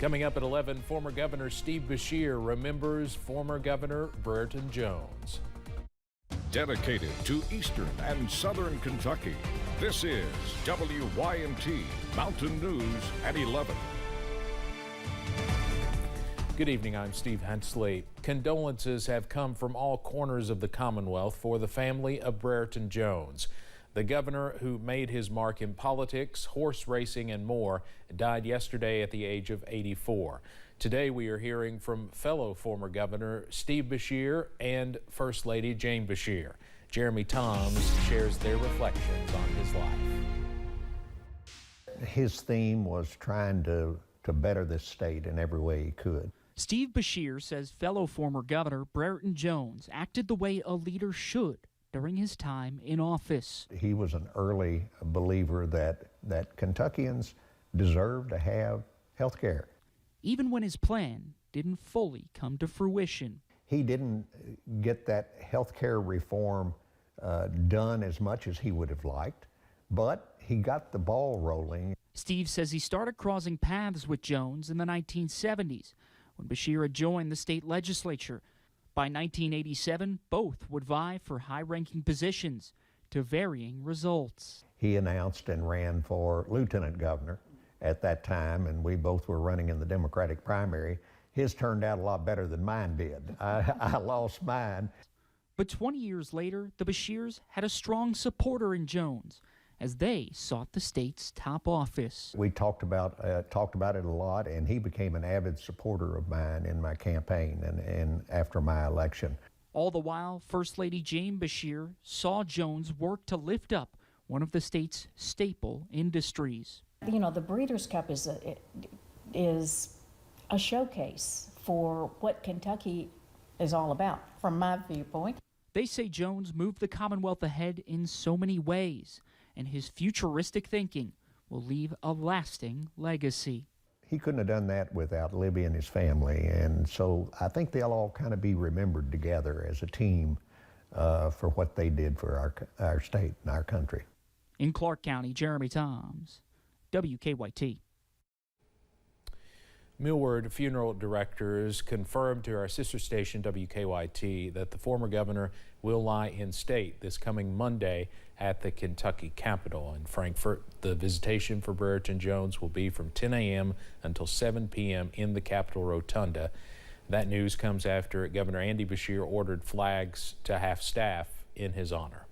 Coming up at 11, former Governor Steve Beshear remembers former Governor Brereton Jones. Dedicated to Eastern and Southern Kentucky, this is WYMT Mountain News at 11. Good evening, I'm Steve Hensley. Condolences have come from all corners of the Commonwealth for the family of Brereton Jones. The governor, who made his mark in politics, horse racing, and more, died yesterday at the age of 84. Today we are hearing from fellow former Governor Steve Beshear and First Lady Jane Beshear. Jeremy Toms shares their reflections on his life. His theme was trying to better this state in every way he could. Steve Beshear says fellow former Governor Brereton Jones acted the way a leader should during his time in office. He was an early believer that Kentuckians deserve to have health care. Even when his plan didn't fully come to fruition. He didn't get that health care reform done as much as he would have liked, but he got the ball rolling. Steve says he started crossing paths with Jones in the 1970s when Beshear had joined the state legislature. By 1987, both would vie for high-ranking positions to varying results. He announced and ran for lieutenant governor at that time, and we both were running in the Democratic primary. His turned out a lot better than mine did. I lost mine. But 20 years later, the Beshears had a strong supporter in Jones as they sought the state's top office. We talked about it a lot, and he became an avid supporter of mine in my campaign and after my election. All the while, First Lady Jane Beshear saw Jones work to lift up one of the state's staple industries. You know, the Breeders' Cup is a showcase for what Kentucky is all about, from my viewpoint. They say Jones moved the Commonwealth ahead in so many ways, and his futuristic thinking will leave a lasting legacy. He couldn't have done that without Libby and his family, and so I think they'll all kind of be remembered together as a team for what they did for our state and our country. In Clark County, Jeremy Toms, WKYT. Millward funeral directors confirmed to our sister station WKYT that the former governor will lie in state this coming Monday at the Kentucky Capitol in Frankfort. The visitation for Brereton Jones will be from 10 a.m. until 7 p.m. in the Capitol Rotunda. That news comes after Governor Andy Beshear ordered flags to half-staff in his honor.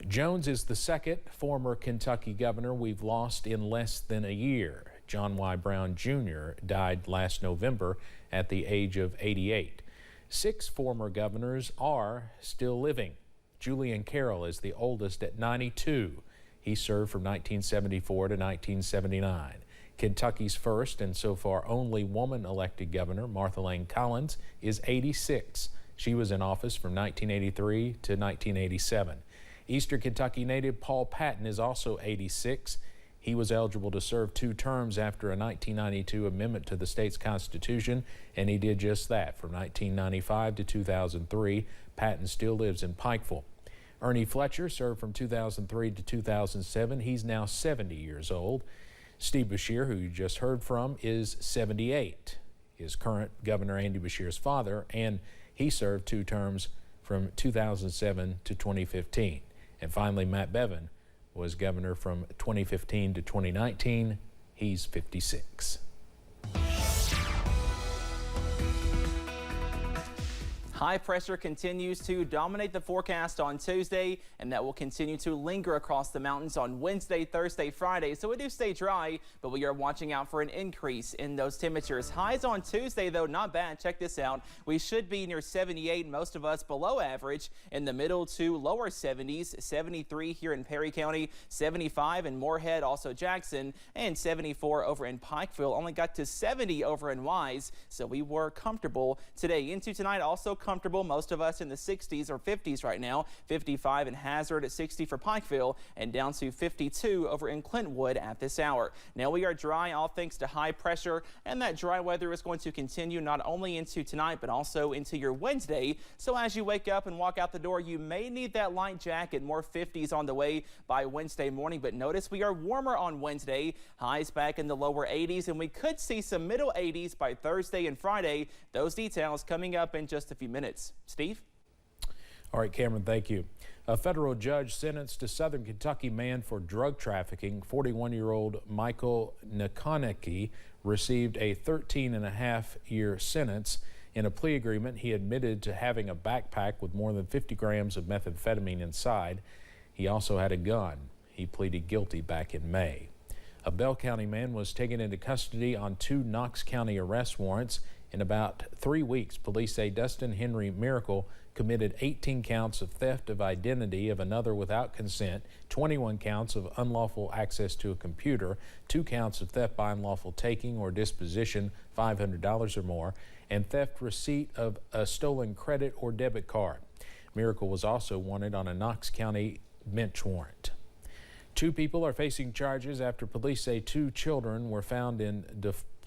Jones is the second former Kentucky governor we've lost in less than a year. John Y. Brown Jr. died last November at the age of 88. 6 former governors are still living. Julian Carroll is the oldest at 92. He served from 1974 to 1979. Kentucky's first and so far only woman elected governor, Martha Lane Collins, is 86. She was in office from 1983 to 1987. Eastern Kentucky native Paul Patton is also 86. He was eligible to serve 2 terms after a 1992 amendment to the state's constitution, and he did just that. From 1995 to 2003, Patton still lives in Pikeville. Ernie Fletcher served from 2003 to 2007. He's now 70 years old. Steve Beshear, who you just heard from, is 78. His current Governor Andy Beshear's father, and he served 2 terms from 2007 to 2015. And finally, Matt Bevin was governor from 2015 to 2019. He's 56. High pressure continues to dominate the forecast on Tuesday, and that will continue to linger across the mountains on Wednesday, Thursday, Friday. So we do stay dry, but we are watching out for an increase in those temperatures. Highs on Tuesday, though, not bad. Check this out. We should be near 78, most of us below average, in the middle to lower 70s, 73 here in Perry County, 75 in Moorhead, also Jackson, and 74 over in Pikeville. Only got to 70 over in Wise, so we were comfortable today. Into tonight, also comfortable. Most of us in the 60s or 50s right now. 55 in Hazard, at 60 for Pikeville, and down to 52 over in Clintwood at this hour. Now we are dry, all thanks to high pressure, and that dry weather is going to continue not only into tonight but also into your Wednesday. So as you wake up and walk out the door, you may need that light jacket. More 50s on the way by Wednesday morning, but notice we are warmer on Wednesday. Highs back in the lower 80s, and we could see some middle 80s by Thursday and Friday. Those details coming up in just a few minutes. Steve? All right, Cameron, thank you. A federal judge sentenced a Southern Kentucky man for drug trafficking. 41-year-old Michael Nakonecki received a 13.5-year sentence. In a plea agreement, he admitted to having a backpack with more than 50 grams of methamphetamine inside. He also had a gun. He pleaded guilty back in May. A Bell County man was taken into custody on 2 Knox County arrest warrants. In about 3 weeks, police say Dustin Henry Miracle committed 18 counts of theft of identity of another without consent, 21 counts of unlawful access to a computer, 2 counts of theft by unlawful taking or disposition, $500 or more, and theft receipt of a stolen credit or debit card. Miracle was also wanted on a Knox County bench warrant. 2 people are facing charges after police say 2 children were found in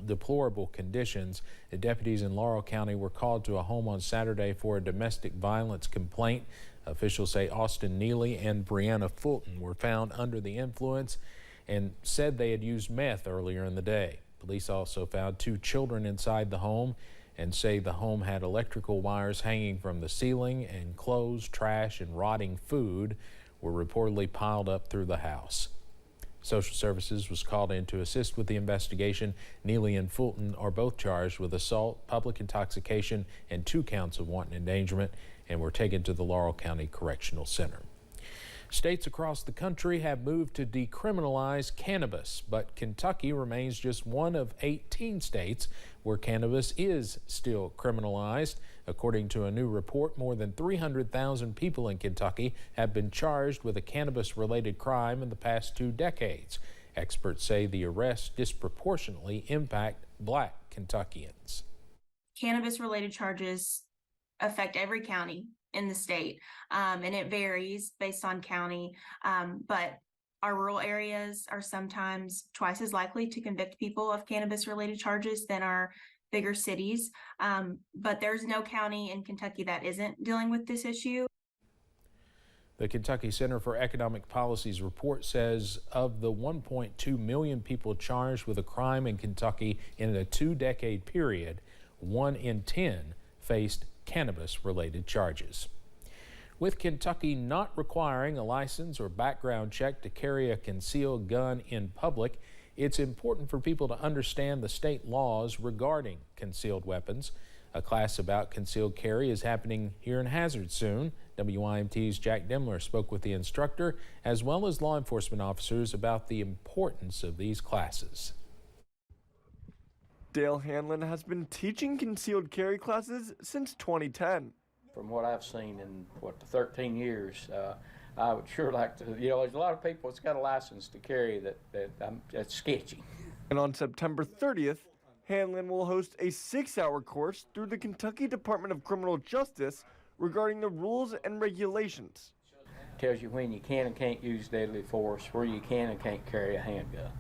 deplorable conditions. The deputies in Laurel County were called to a home on Saturday for a domestic violence complaint. Officials say Austin Neely and Brianna Fulton were found under the influence and said they had used meth earlier in the day. Police also found 2 children inside the home and say the home had electrical wires hanging from the ceiling, and clothes, trash, and rotting food were reportedly piled up through the house. Social Services was called in to assist with the investigation. Neely and Fulton are both charged with assault, public intoxication, and 2 counts of wanton endangerment, and were taken to the Laurel County Correctional Center. States across the country have moved to decriminalize cannabis, but Kentucky remains just one of 18 states where cannabis is still criminalized. According to a new report, more than 300,000 people in Kentucky have been charged with a cannabis-related crime in the past 2 decades. Experts say the arrests disproportionately impact Black Kentuckians. Cannabis-related charges affect every county in the state, and it varies based on county, but our rural areas are sometimes twice as likely to convict people of cannabis-related charges than our bigger cities, but there's no county in Kentucky that isn't dealing with this issue. The Kentucky Center for Economic Policy's report says of the 1.2 million people charged with a crime in Kentucky in a 2-decade period, 1 in 10 faced cannabis-related charges. With Kentucky not requiring a license or background check to carry a concealed gun in public, it's important for people to understand the state laws regarding concealed weapons. A class about concealed carry is happening here in Hazard soon. WYMT's Jack Demler spoke with the instructor as well as law enforcement officers about the importance of these classes. Dale Hanlon has been teaching concealed carry classes since 2010. From what I've seen in, the 13 years, I would sure like to, there's a lot of people that's got a license to carry that's sketchy. And on September 30th, Hanlon will host a 6-hour course through the Kentucky Department of Criminal Justice regarding the rules and regulations. Tells you when you can and can't use deadly force, where you can and can't carry a handgun.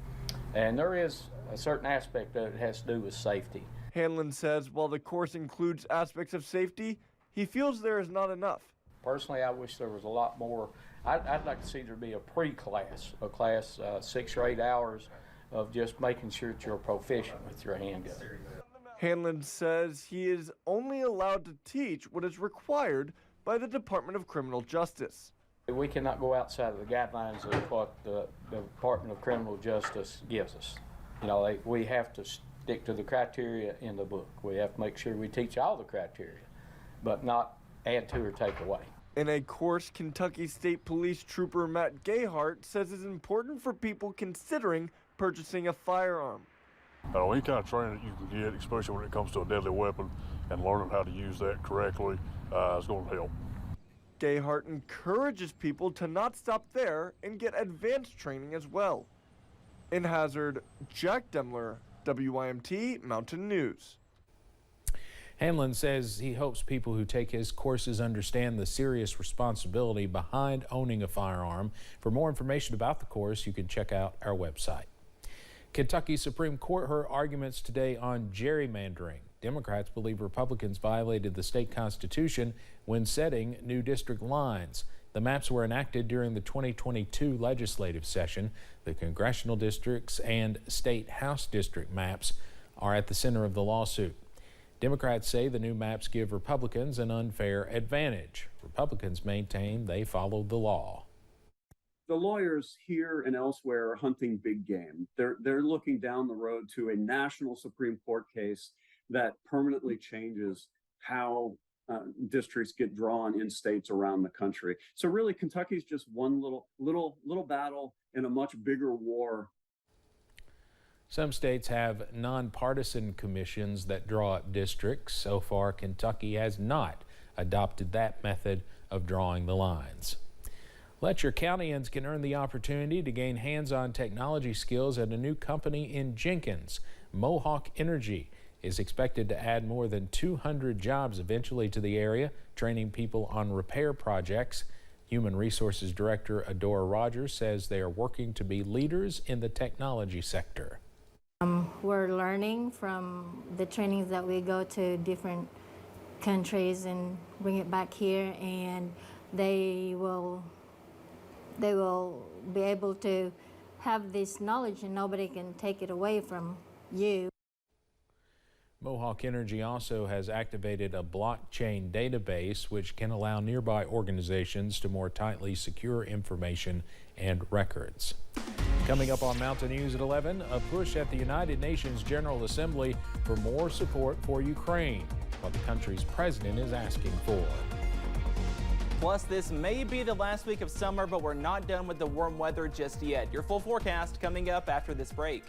And there is a certain aspect of it has to do with safety. Hanlon says while the course includes aspects of safety, he feels there is not enough. Personally, I wish there was a lot more. I'd like to see there be a pre-class, a class 6 or 8 hours of just making sure that you're proficient with your handgun. Hanlon says he is only allowed to teach what is required by the Department of Criminal Justice. We cannot go outside of the guidelines of what the Department of Criminal Justice gives us. We have to stick to the criteria in the book. We have to make sure we teach all the criteria, but not add to or take away. In a course, Kentucky State Police Trooper Matt Gayhart says it's important for people considering purchasing a firearm. Any kind of training that you can get, especially when it comes to a deadly weapon, and learning how to use that correctly is going to help. Gayhart encourages people to not stop there and get advanced training as well. In Hazard, Jack Demler, WYMT Mountain News. Hanlon says he hopes people who take his courses understand the serious responsibility behind owning a firearm. For more information about the course, you can check out our website. Kentucky Supreme Court heard arguments today on gerrymandering. Democrats believe Republicans violated the state constitution when setting new district lines. The maps were enacted during the 2022 legislative session. The congressional districts and state House district maps are at the center of the lawsuit. Democrats say the new maps give Republicans an unfair advantage. Republicans maintain they followed the law. The lawyers here and elsewhere are hunting big game. They're looking down the road to a national Supreme Court case that permanently changes how districts get drawn in states around the country. So really, Kentucky's just one little battle in a much bigger war. Some states have nonpartisan commissions that draw up districts. So far, Kentucky has not adopted that method of drawing the lines. Letcher Countyans can earn the opportunity to gain hands-on technology skills at a new company in Jenkins. Mohawk Energy is expected to add more than 200 jobs eventually to the area, training people on repair projects. Human Resources Director Adora Rogers says they are working to be leaders in the technology sector. We're learning from the trainings that we go to different countries and bring it back here, and they will be able to have this knowledge and nobody can take it away from you. Mohawk Energy also has activated a blockchain database which can allow nearby organizations to more tightly secure information and records. Coming up on Mountain News at 11, a push at the United Nations General Assembly for more support for Ukraine, what the country's president is asking for. Plus, this may be the last week of summer, but we're not done with the warm weather just yet. Your full forecast coming up after this break.